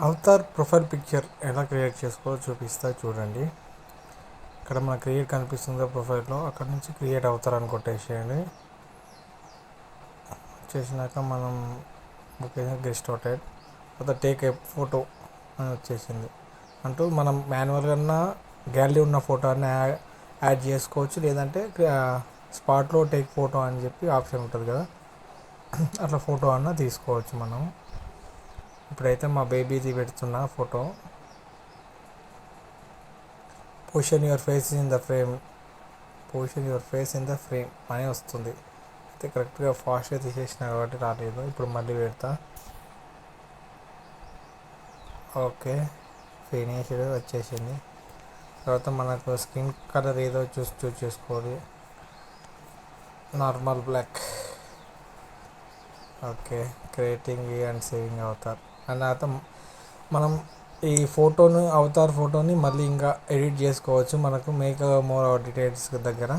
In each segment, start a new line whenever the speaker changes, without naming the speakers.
Avatar profile picture ఎలా create చేసుకోవాలో చూపిస్తా చూడండి. ఇక్కడ మన క్రియేట్ కనిపిస్తుందో ప్రొఫైల్లో, అక్కడ నుంచి క్రియేట్ అవతార్ అని కొట్టేసేయండి. చేసినాక మనం ఓకే గెట్ స్టార్టెడ్ తర్వాత టేక్ ఏ ఫోటో అని వచ్చేసింది. అంటూ మనం మాన్యువల్గా గ్యాలరీ ఉన్న ఫోటో అన్ని యాడ్ చేసుకోవచ్చు, లేదంటే స్పాట్లో టేక్ ఫోటో అని చెప్పి ఆప్షన్ ఉంటుంది కదా, అట్లా ఫోటో అన్న తీసుకోవచ్చు మనం. ఇప్పుడైతే మా బేబీది పెడుతున్న photo. Position your face in the frame, position your face in the frame అని వస్తుంది. అయితే కరెక్ట్గా ఫాస్ట్గా తీసేసిన కాబట్టి రాలేదు. ఇప్పుడు మళ్ళీ పెడతా. ఓకే ఫినిష్డ్ వచ్చేసింది. తర్వాత మనకు స్కిన్ కలర్ ఏదో చూస్ చేసుకోవాలి. Normal black. Okay creating and saving అవుతారు. అండ్ తర్వాత మనం ఈ ఫోటోను అవతార్ ఫోటోని మళ్ళీ ఇంకా ఎడిట్ చేసుకోవచ్చు. మనకు మేక్ మోర్ డీటెయిల్స్ దగ్గర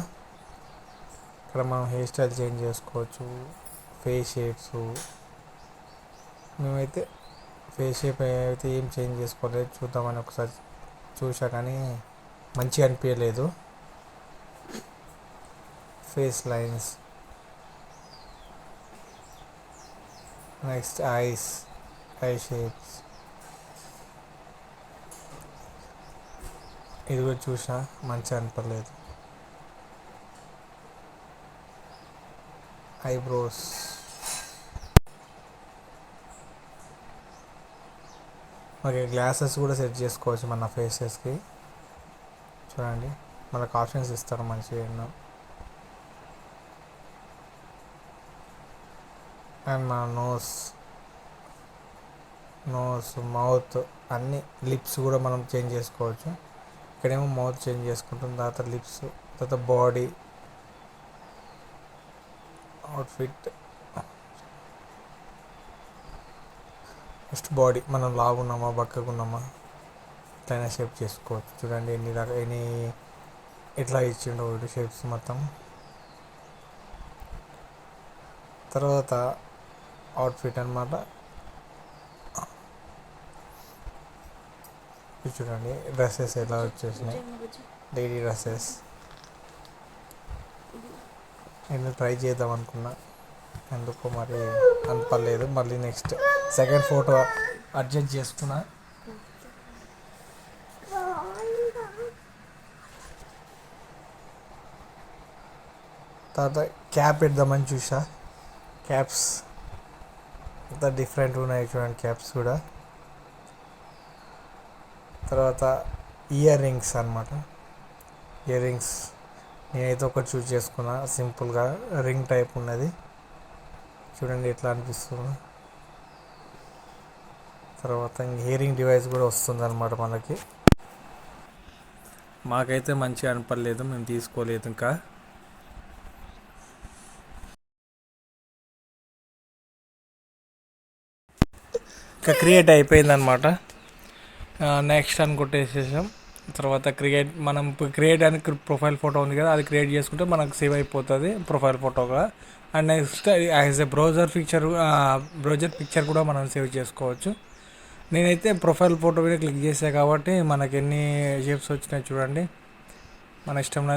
ఇక్కడ మనం హెయిర్ స్టైల్ చేంజ్ చేసుకోవచ్చు, ఫేస్ షేప్స్. మేమైతే ఫేస్ షేప్ అయితే ఏం చేంజ్ చేసుకోలేదు, చూద్దామని ఒకసారి చూసా కానీ మంచిగా అనిపించలేదు. Face lines, next I shapes, ఇది కూడా చూసా మంచిగా అనిపించలేదు. ఐబ్రోస్, మరి గ్లాసెస్ కూడా సెట్ చేసుకోవచ్చు మన ఫేసెస్కి. చూడండి మనకు ఆప్షన్స్ ఇస్తారు మంచిగా ఎన్నో. అండ్ మన నోస్ మౌత్ అన్ని, లిప్స్ కూడా మనం చేంజ్ చేసుకోవచ్చు. ఇక్కడేమో మౌత్ చేంజ్ చేసుకుంటుంది, తర్వాత లిప్స్, తర్వాత బాడీ, అవుట్ఫిట్, నెక్స్ట్ బాడీ మనం లాగున్నామా బక్కగున్నామా ఇట్లయినా షేప్ చేసుకోవచ్చు. చూడండి ఎన్ని ఇట్లా ఇచ్చిండో షేప్స్ మొత్తం. తర్వాత అవుట్ఫిట్ అనమాట. చూడండి డ్రెస్సెస్ ఎలా వచ్చేసినాయి, డైలీ డ్రెస్సెస్. నేను ట్రై చేద్దాం అనుకున్నా, ఎందుకో మరి అనిపలేదు. మళ్ళీ నెక్స్ట్ సెకండ్ ఫోటో అడ్జస్ట్ చేసుకున్నా. తర్వాత క్యాప్ పెడదామని చూసా, క్యాప్స్ అంతా డిఫరెంట్ ఉన్నాయి చూడండి క్యాప్స్ కూడా. తర్వాత ఇయర్ రింగ్స్ అనమాట. ఇయర్ రింగ్స్ నేనైతే ఒకటి చూస్ చేసుకున్నా, సింపుల్గా రింగ్ టైప్ ఉన్నది. చూడండి ఎట్లా అనిపిస్తుంది. తర్వాత హియరింగ్ డివైస్ కూడా వస్తుంది అనమాట మనకి. మాకైతే మంచిగా అనిపడలేదు, మేము తీసుకోలేదు. ఇంకా క్రియేట్ అయిపోయింది అనమాట. నెక్స్ట్ అని కొట్టేసేసాం. తర్వాత మనం క్రియేట్ అని ప్రొఫైల్ ఫోటో ఉంది కదా, అది క్రియేట్ చేసుకుంటే మనకు సేవ్ అయిపోతుంది ప్రొఫైల్ ఫోటోగా. And next as a browser picture కూడా మనం సేవ్ చేసుకోవచ్చు. నేనైతే ప్రొఫైల్ ఫోటో మీద క్లిక్ చేసాను కాబట్టి మనకి ఎన్ని షేప్స్ వచ్చినాయి చూడండి. మన ఇష్టం